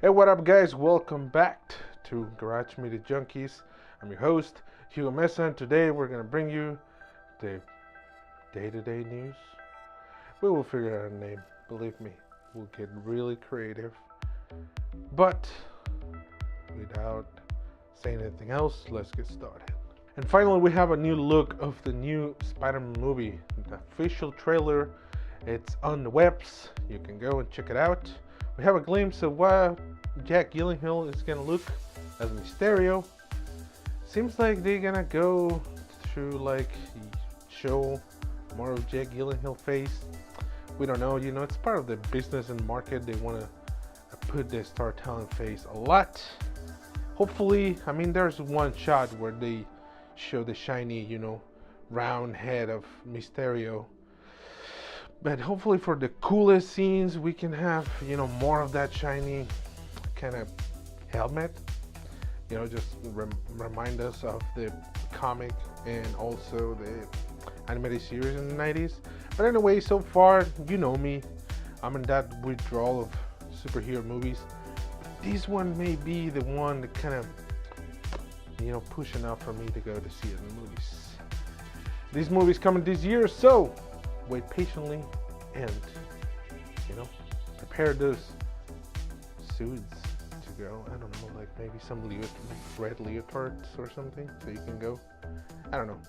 Hey, what up, guys? Welcome back to GarageMediaJunkies. I'm your host, Hugo Mesa, and today we're going to bring you the day-to-day news. We will figure out a name, believe me. We'll get really creative. But without saying anything else, let's get started. And finally, we have a new look of the new Spider-Man movie. The official trailer, it's on the webs. You can go and check it out. We have a glimpse of what Jack Gyllenhaal is gonna look as Mysterio. Seems like they're gonna go through show more of Jack Gyllenhaal face. We don't know, it's part of the business and market. They wanna put the star talent face a lot. Hopefully, there's one shot where they show the shiny, round head of Mysterio. But hopefully for the coolest scenes, we can have, more of that shiny kind of helmet. Just remind us of the comic and also the animated series in the 90s. But anyway, so far, you know me. I'm in that withdrawal of superhero movies. This one may be the one that kind of, pushing out for me to go to see it in the movies. This movie's coming this year, so wait patiently and prepare those suits to go. I don't know, maybe some red leotards or something so you can go. I don't know,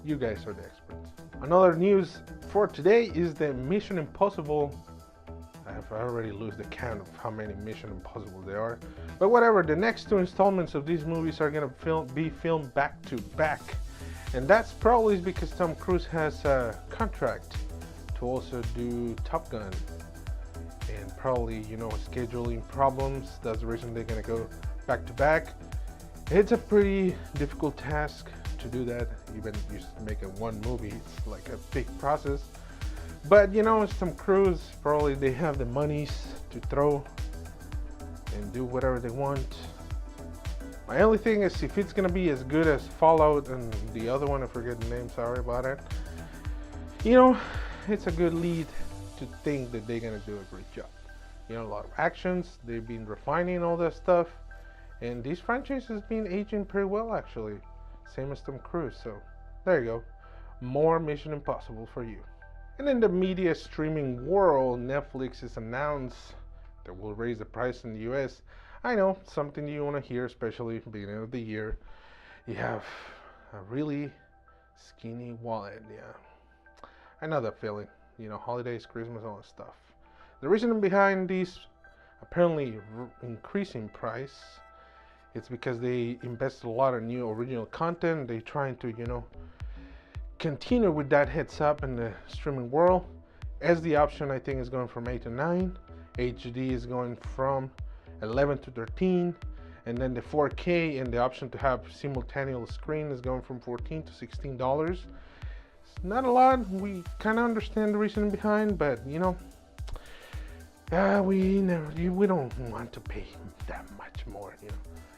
you guys are the experts. Another news for today is the Mission Impossible. I've already lost the count of how many Mission Impossible there are, but whatever, the next two installments of these movies are gonna be filmed back to back. And that's probably because Tom Cruise has a contract to also do Top Gun. And probably, scheduling problems. That's the reason they're gonna go back to back. It's a pretty difficult task to do that. Even just making one movie, it's like a big process. But it's Tom Cruise. Probably they have the monies to throw and do whatever they want. My only thing is if it's gonna be as good as Fallout and the other one, I forget the name, sorry about it. It's a good lead to think that they're gonna do a great job. A lot of actions, they've been refining all that stuff, and this franchise has been aging pretty well actually. Same as Tom Cruise, so there you go. More Mission Impossible for you. And in the media streaming world, Netflix has announced that will raise the price in the US. I know, something you want to hear, especially at the beginning of the year. You have a really skinny wallet, yeah. I know that feeling, holidays, Christmas, all that stuff. The reason behind this apparently increasing price, it's because they invested a lot of new original content. They're trying to, continue with that heads up in the streaming world. SD option, I think, is going from 8 to 9. HD is going from 11 to 13, and then the 4K and the option to have simultaneous screen is going from $14 to $16. It's not a lot. We kind of understand the reason behind, but we don't want to pay that much more.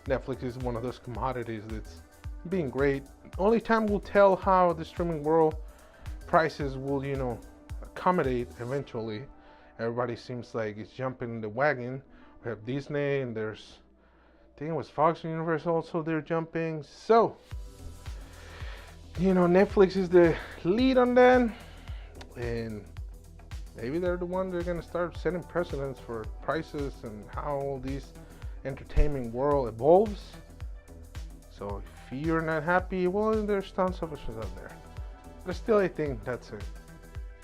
Netflix is one of those commodities that's being great. Only time will tell how the streaming world prices will accommodate eventually. Everybody seems like it's jumping the wagon. We have Disney, and there's, I think it was Fox Universe also, they're jumping. So, Netflix is the lead on that, and maybe they're the one they're gonna start setting precedents for prices and how all this entertainment world evolves. So if you're not happy, well, there's tons of options out there. But still, I think that's a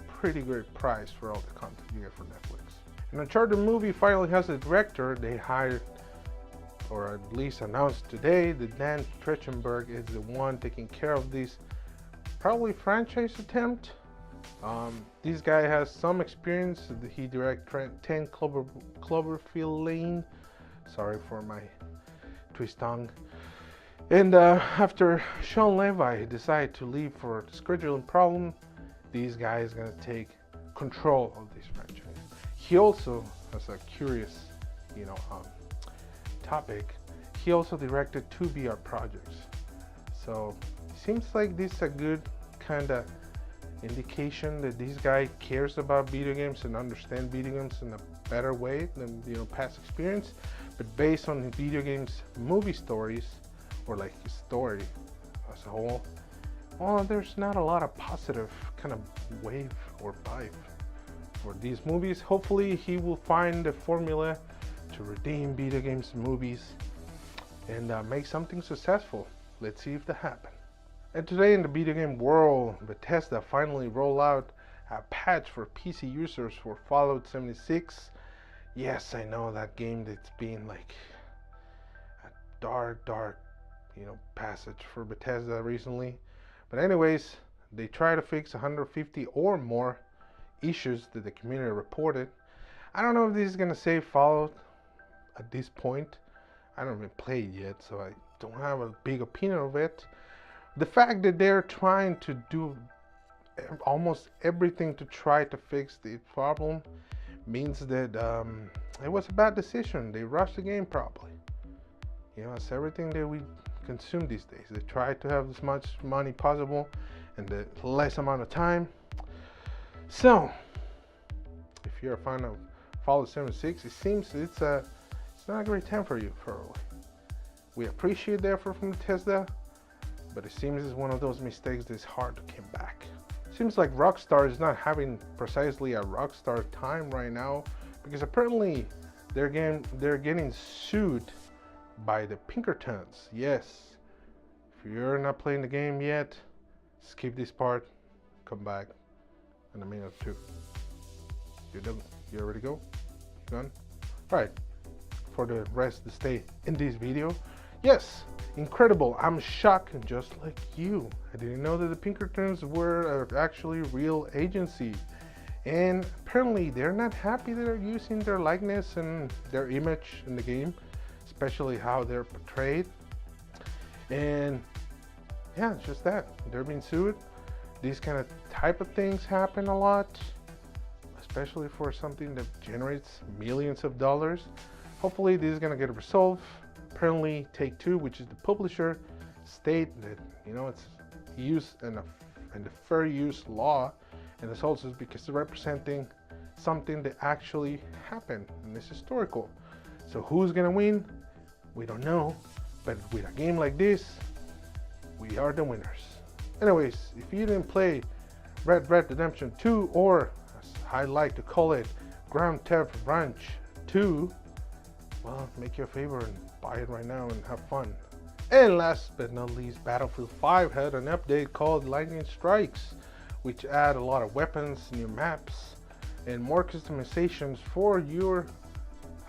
pretty great price for all the content you get from Netflix. And Uncharted movie finally has a director. They hired, or at least announced today, that Dan Trachtenberg is the one taking care of this probably franchise attempt. This guy has some experience. He directed 10 Cloverfield Lane. Sorry for my twist tongue. And after Sean Levy decided to leave for the scheduling problem, this guy is gonna take control of this franchise. He also, as a curious, topic, he also directed 2 VR projects. So it seems like this is a good kind of indication that this guy cares about video games and understands video games in a better way than past experience. but based on video games movie stories, or like his story as a whole, well, there's not a lot of positive kind of wave or vibe for these movies. Hopefully he will find a formula to redeem video games movies and make something successful. Let's see if that happens. And today in the video game world, Bethesda finally rolled out a patch for PC users for Fallout 76. Yes, I know that game that's been like a dark, passage for Bethesda recently. But anyways, they try to fix 150 or more issues that the community reported. I don't know if this is gonna save Fallout at this point. I don't even play it yet, so I don't have a big opinion of it. The fact that they're trying to do almost everything to try to fix the problem means that it was a bad decision. They rushed the game probably. You know, it's everything that we consume these days. They try to have as much money possible in the less amount of time. So, if you're a fan of Fallout 76, it seems it's not a great time for you, probably. We appreciate the effort from Bethesda, but it seems it's one of those mistakes that's hard to come back. Seems like Rockstar is not having precisely a Rockstar time right now, because apparently they're getting sued by the Pinkertons. Yes, if you're not playing the game yet, skip this part, come back in a minute or two. You're done. You ready to go? Done? Alright, for the rest to stay in this video. Yes, incredible. I'm shocked, just like you. I didn't know that the Pinkertons were actually a real agency. And apparently they're not happy that they're using their likeness and their image in the game, especially how they're portrayed. And yeah, it's just that. They're being sued. These kind of type of things happen a lot, especially for something that generates millions of dollars. Hopefully this is gonna get resolved. Apparently Take-Two, which is the publisher, state that, you know, it's used in the fair use law, and it's also because they're representing something that actually happened and it's historical. So who's gonna win? We don't know, but with a game like this, we are the winners. Anyways, if you didn't play Red Dead Redemption 2, or as I like to call it, Grand Theft Ranch 2, well, make your favor and buy it right now and have fun. And last but not least, Battlefield 5 had an update called Lightning Strikes, which add a lot of weapons, new maps, and more customizations for your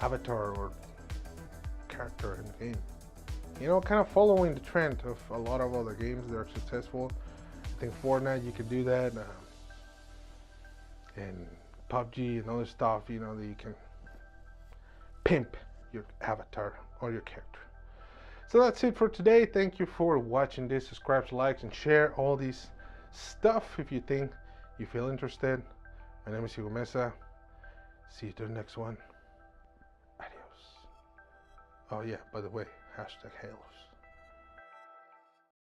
avatar or character in the game. You know, kind of following the trend of a lot of other games that are successful. I think Fortnite, you can do that, and PUBG and other stuff, you know, that you can pimp your avatar or your character. So that's it for today. Thank you for watching this. Subscribe, like, and share all these stuff if you think you feel interested. My name is Hugo Mesa. See you to the next one. Adios. Oh yeah, by the way, #Halos.